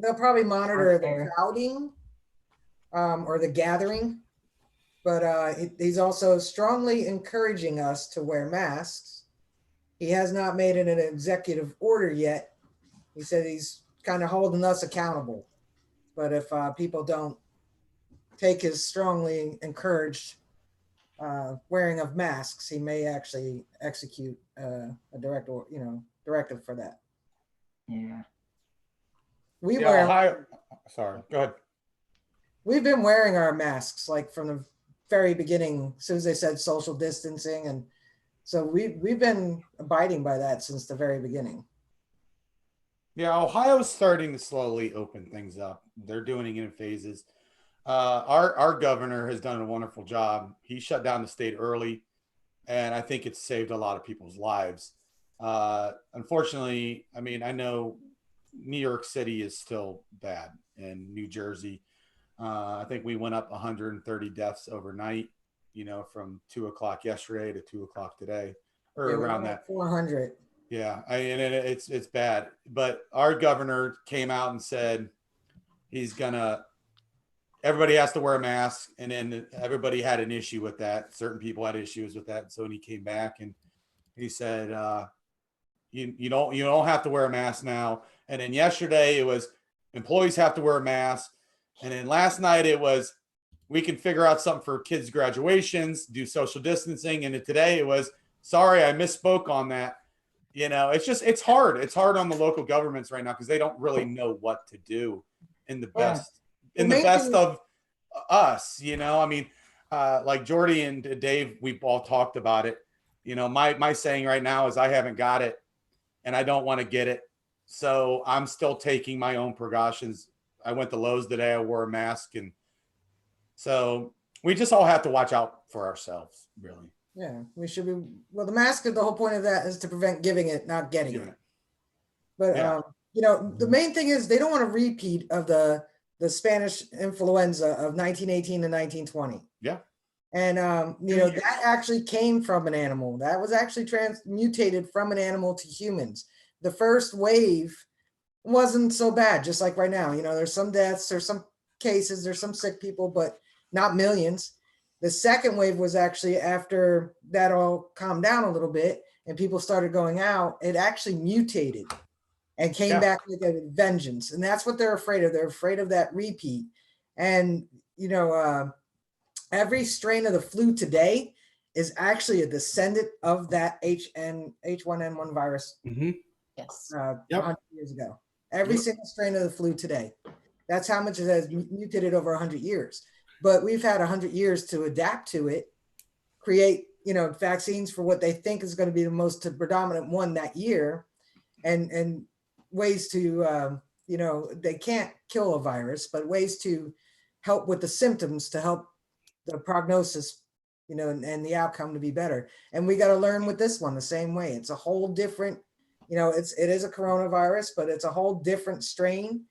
They'll probably monitor Park the there. crowding or the gathering. But he's also strongly encouraging us to wear masks. He has not made it an executive order yet. He said he's kind of holding us accountable. But if people don't take his strongly encouraged wearing of masks, he may actually execute a directive for that. yeah. We Yeah, wear. Ohio. Sorry, go ahead. We've been wearing our masks like from the very beginning, as soon as they said social distancing, and so we've been abiding by that since the very beginning. Yeah, Ohio's starting to slowly open things up. They're doing it in phases. Our governor has done a wonderful job. He shut down the state early, and I think it's saved a lot of people's lives. Unfortunately, I mean, I know New York City is still bad, and New Jersey. I think we went up 130 deaths overnight, from 2:00 yesterday to 2:00 today, or Yeah, we're around at that. 400. Yeah, it's bad. But our governor came out and said everybody has to wear a mask, and then everybody had an issue with that. Certain people had issues with that. So when he came back and he said, you don't have to wear a mask now. And then yesterday it was employees have to wear a mask. And then last night it was we can figure out something for kids' graduations, do social distancing. And then today it was sorry, I misspoke on that. You know, it's hard. It's hard on the local governments right now because they don't really know what to do in the Yeah. best, in The the main best thing- of us, you know. I mean, like Jordy and Dave, we've all talked about it. You know, my saying right now is I haven't got it and I don't want to get it. So I'm still taking my own precautions. I went to Lowe's today. I wore a mask. And so we just all have to watch out for ourselves, really. Yeah, we should be. Well, the mask, the whole point of that is to prevent giving it, not getting Giving it. it. But Yeah. you know, the main thing is they don't want a repeat of the Spanish influenza of 1918 to 1920. Yeah. And you know, that actually came from an animal. That was actually transmutated from an animal to humans. The first wave wasn't so bad, just like right now. You know, there's some deaths, there's some cases, there's some sick people, but not millions. The second wave was actually after that all calmed down a little bit and people started going out, it actually mutated and came Yeah. back with a vengeance. And that's what they're afraid of. They're afraid of that repeat. And, you know, every strain of the flu today is actually a descendant of that H1N1 virus Yes. Yep. 100 years ago. Every Yep. single strain of the flu today. That's how much it has mutated over 100 years. But we've had 100 years to adapt to it, create, you know, vaccines for what they think is going to be the most predominant one that year, and ways to, you know, they can't kill a virus, but ways to help with the symptoms to help the prognosis, you know, and the outcome to be better. And we got to learn with this one the same way. It's a whole different, you know, it is a coronavirus, but it's a whole different strain,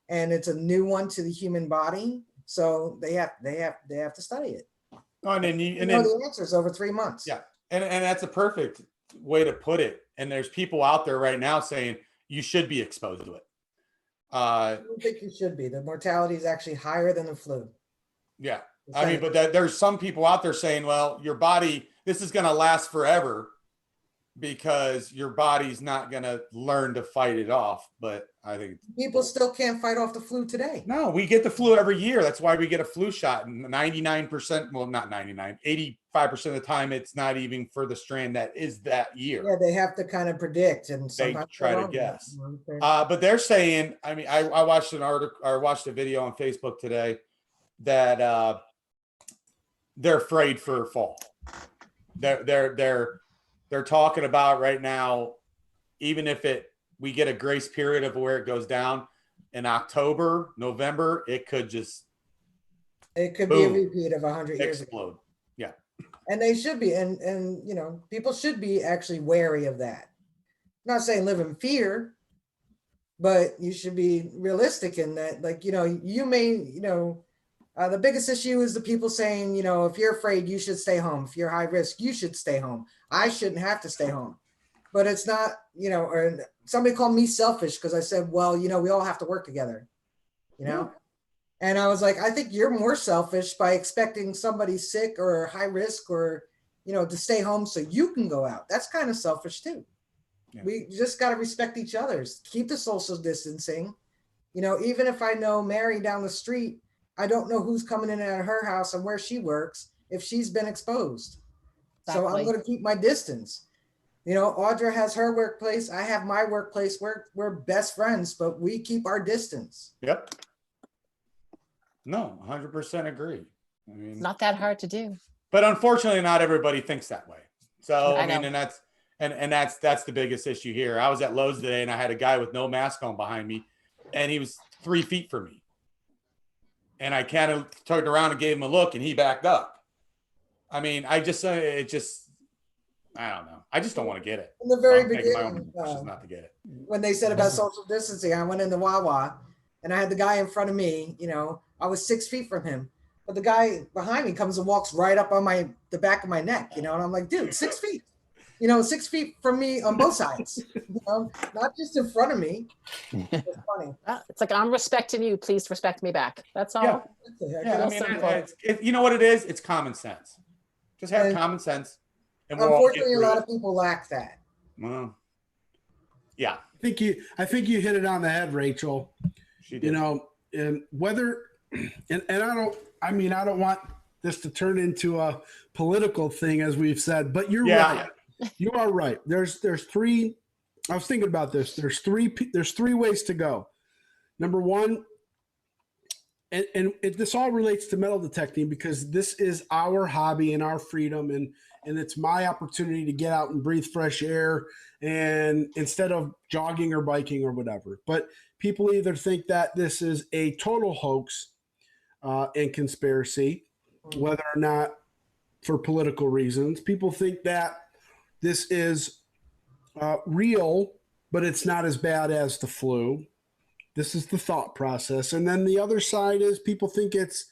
and it's a new one to the human body. So they have to study it. Oh, and then You know the answers over 3 months. Yeah. And that's a perfect way to put it. And there's people out there right now saying you should be exposed to it. I don't think you should be. The mortality is actually higher than the flu. Yeah. I mean, but there's some people out there saying, well, your body, this is going to last forever because your body's not going to learn to fight it off. But I think People still can't fight off the flu today. no, we get the flu every year. That's why we get a flu shot. And 99%, well, not 99, 85% of the time, it's not even for the strand that is that year. Yeah, they have to kind of predict, and They sometimes try they're to wrong. guess. Okay. But they're saying, I mean, I watched an article or watched a video on Facebook today that they're afraid for fall. They're talking about right now, even if we get a grace period of where it goes down in October, November, it could just It could be a boom. repeat of 100 years ago. explode. Yeah. And they should be, and you know, people should be actually wary of that. I'm not saying live in fear, but you should be realistic in that. Like, you know, you may, you know, the biggest issue is the people saying, you know, if you're afraid, you should stay home. If you're high risk, you should stay home. I shouldn't have to stay home. But it's not, you know, or somebody called me selfish because I said, well, you know, we all have to work together, you know? And I was like, I think you're more selfish by expecting somebody sick or high risk or, you know, to stay home so you can go out. That's kind of selfish too. Yeah. We just got to respect each other's, keep the social distancing. You know, even if I know Mary down the street, I don't know who's coming in and out of her house and where she works if she's been exposed. So I'm Exactly. going to keep my distance. You know, Audra has her workplace. I have my workplace. We're best friends, but we keep our distance. Yep. No, 100% agree. I mean, Not that hard to do. but unfortunately, not everybody thinks that way. So I I mean, know. and that's the biggest issue here. I was at Lowe's today, and I had a guy with no mask on behind me, and he was 3 feet from me. And I kind of turned around and gave him a look, and he backed up. I mean, I don't know. I just don't want to get it. In the So very I'm taking my own beginning, precautions not to get it. when they said about social distancing, I went into Wawa and I had the guy in front of me, you know, I was 6 feet from him, but the guy behind me comes and walks right up on the back of my neck, you know, and I'm like, dude, 6 feet, you know, 6 feet from me on both sides, you know, not just in front of me. It's funny. It's like, I'm respecting you. Please respect me back. That's all. Yeah. Yeah, I Real mean, simple. you know what it is? It's common sense. Just have And common sense. And we'll all get Unfortunately, a through lot it. of people lack that. Well, yeah, I think you hit it on the head, Rachel. she did. You know, and whether and I don't want this to turn into a political thing, as we've said, but you're Yeah. right. You are right. There's three I was thinking about this. There's three ways to go. Number one, this all relates to metal detecting because this is our hobby and our freedom, and it's my opportunity to get out and breathe fresh air, and instead of jogging or biking or whatever. But people either think that this is a total hoax and conspiracy, whether or not for political reasons. People think that this is real, but it's not as bad as the flu. This is the thought process. And then the other side is people think it's,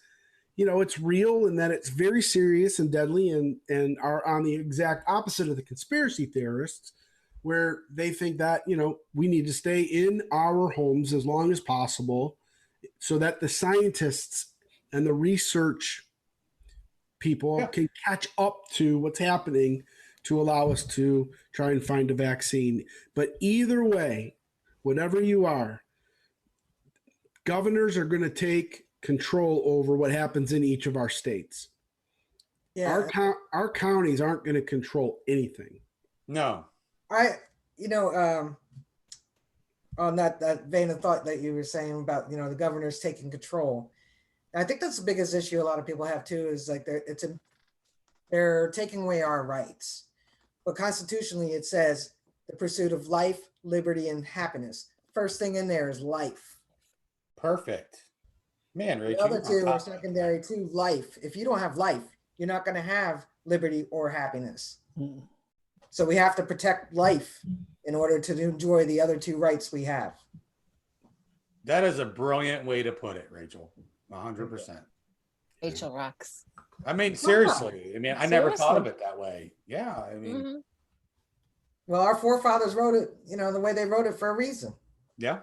it's real and that it's very serious and deadly, and are on the exact opposite of the conspiracy theorists, where they think that, we need to stay in our homes as long as possible so that the scientists and the research people can catch up to what's happening to allow us to try and find a vaccine. But either way, whatever you are, governors are going to take control over what happens in each of our states. Yeah. Our counties aren't going to control anything. No. On that vein of thought that you were saying about, the governors taking control, I think that's the biggest issue a lot of people have too, is like they're taking away our rights. But constitutionally, it says the pursuit of life, liberty, and happiness. First thing in there is life. Perfect. Man, Rachel. The other two are secondary to life. If you don't have life, you're not going to have liberty or happiness. So we have to protect life in order to enjoy the other two rights we have. That is a brilliant way to put it, Rachel. 100%. Rachel rocks. I mean, seriously. I mean, I never thought of it that way. Yeah. I mean, Well, our forefathers wrote it, the way they wrote it for a reason. yeah.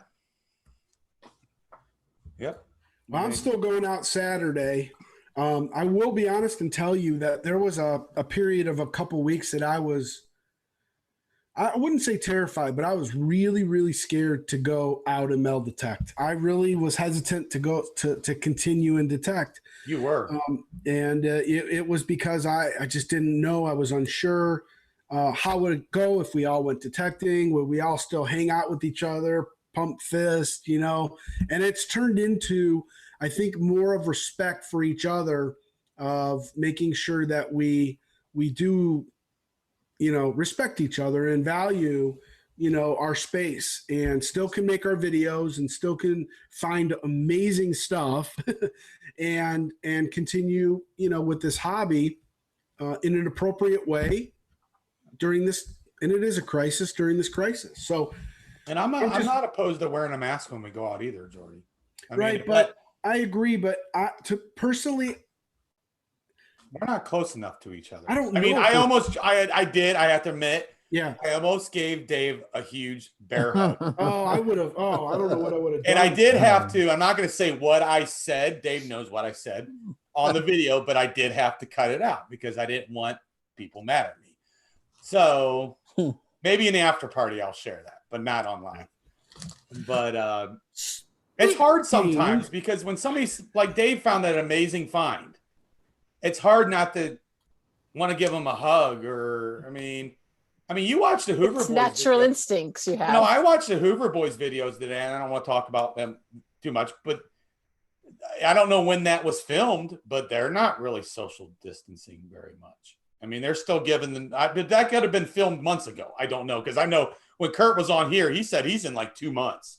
Yep. Well, I'm still going out Saturday. I will be honest and tell you that there was a period of a couple weeks that I wouldn't say terrified, but I was really, really scared to go out and metal detect. I really was hesitant to go to continue and detect. You were. It was because I just didn't know. I was unsure. How would it go if we all went detecting? Would we all still hang out with each other, pump fist, and it's turned into, I think, more of respect for each other, of making sure that we do, respect each other and value, our space, and still can make our videos and still can find amazing stuff and continue, with this hobby in an appropriate way during this. And it is a crisis during this crisis. So, and I'm not opposed to wearing a mask when we go out either, Jordy. But I agree. But personally, we're not close enough to each other. I don't know. I mean, I have to admit, yeah, I almost gave Dave a huge bear hug. I would have. Oh, I don't know what I would have done. And I did have to. I'm not going to say what I said. Dave knows what I said on the video, but I did have to cut it out because I didn't want people mad at me. So maybe in the after party, I'll share that, but not online. But it's hard sometimes because when somebody's like Dave found that amazing find, it's hard not to want to give them a hug. Or I mean, you watch the Hoover Boys. Natural instincts you have. No, I watched the Hoover Boys videos today, and I don't want to talk about them too much, but I don't know when that was filmed, but they're not really social distancing very much. I mean, they're still giving them. That could have been filmed months ago. I don't know, because I know when Kurt was on here, he said he's in like 2 months.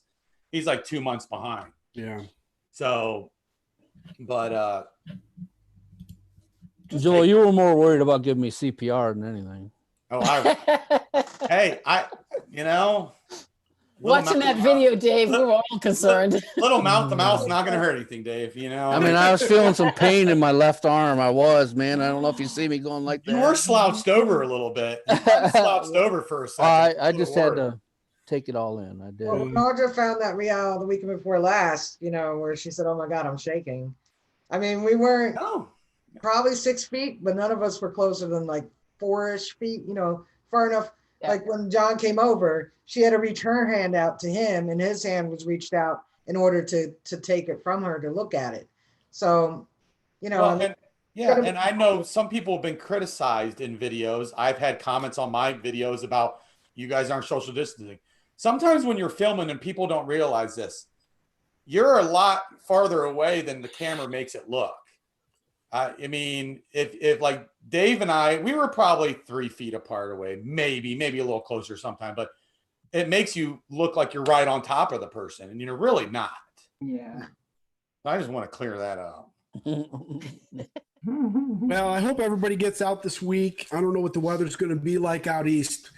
He's like 2 months behind. Yeah. So, but Joel, you were more worried about giving me CPR than anything. Watching that video, Dave, we were all concerned. Little mouth to mouth not going to hurt anything, Dave. I mean, I was feeling some pain in my left arm. I was, man. I don't know if you see me going like that. You were slouched over a little bit. You were slouched over for a second. I just had to take it all in. I did. Well, Audra found that Rial the weekend before last, where she said, "Oh my God, I'm shaking." I mean, we weren't probably 6 feet, but none of us were closer than like 4-ish feet, far enough. Yeah. Like when John came over, she had to reach her hand out to him, and his hand was reached out in order to take it from her to look at it. So, and I know some people have been criticized in videos. I've had comments on my videos about, you guys aren't social distancing. Sometimes when you're filming and people don't realize this, you're a lot farther away than the camera makes it look. I mean, if like Dave and I, we were probably 3 feet apart away, maybe a little closer sometime, but it makes you look like you're right on top of the person and you're really not. Yeah. I just want to clear that up. Well, I hope everybody gets out this week. I don't know what the weather's going to be like out east.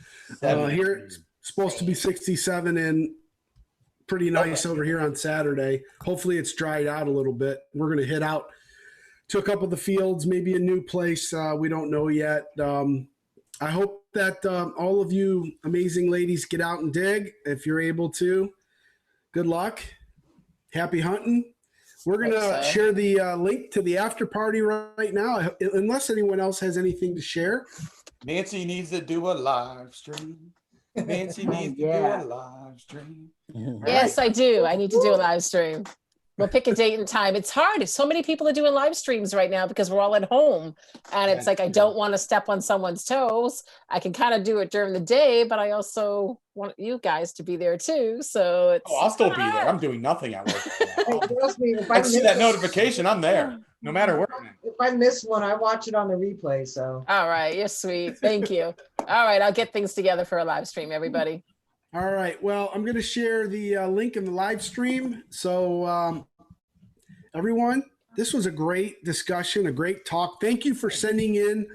Here it's supposed to be 67 and pretty nice over here on Saturday. Hopefully it's dried out a little bit. We're going to hit out to a couple of the fields, maybe a new place. We don't know yet. I hope that all of you amazing ladies get out and dig if you're able to. Good luck. Happy hunting. We're going to share the link to the after party right now, unless anyone else has anything to share. Nancy needs to do a live stream. Nancy needs to do a live stream. Yes, I do. I need to do a live stream. We'll pick a date and time. It's hard. So many people are doing live streams right now because we're all at home. And it's like, I don't want to step on someone's toes. I can kind of do it during the day, but I also want you guys to be there too. So it's. Oh, I'll still be there. I'm doing nothing at work. Hey, trust me, if I see that notification. I'm there, no matter where. if I miss one, I watch it on the replay. So All right. You're sweet. Thank you. All right. I'll get things together for a live stream, everybody. All right. Well, I'm going to share the link in the live stream. So, everyone, this was a great discussion, a great talk. Thank you for sending in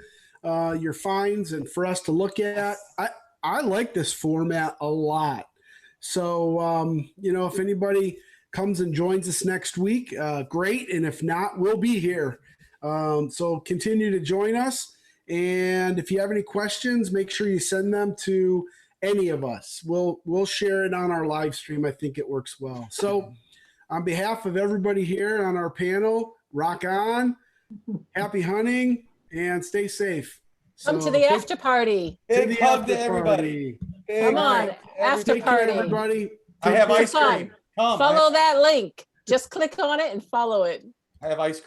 your finds and for us to look at. I like this format a lot. So, if anybody comes and joins us next week, great. And if not, we'll be here. So continue to join us. And if you have any questions, make sure you send them to any of us. We'll share it on our live stream. I think it works well. So on behalf of everybody here on our panel, rock on, happy hunting, and stay safe. Come to the after party. Big hug to everybody. Come on, after Take care, party. everybody. I have ice Fun. cream. Come. Follow that link. Just click on it and follow it. I have ice cream.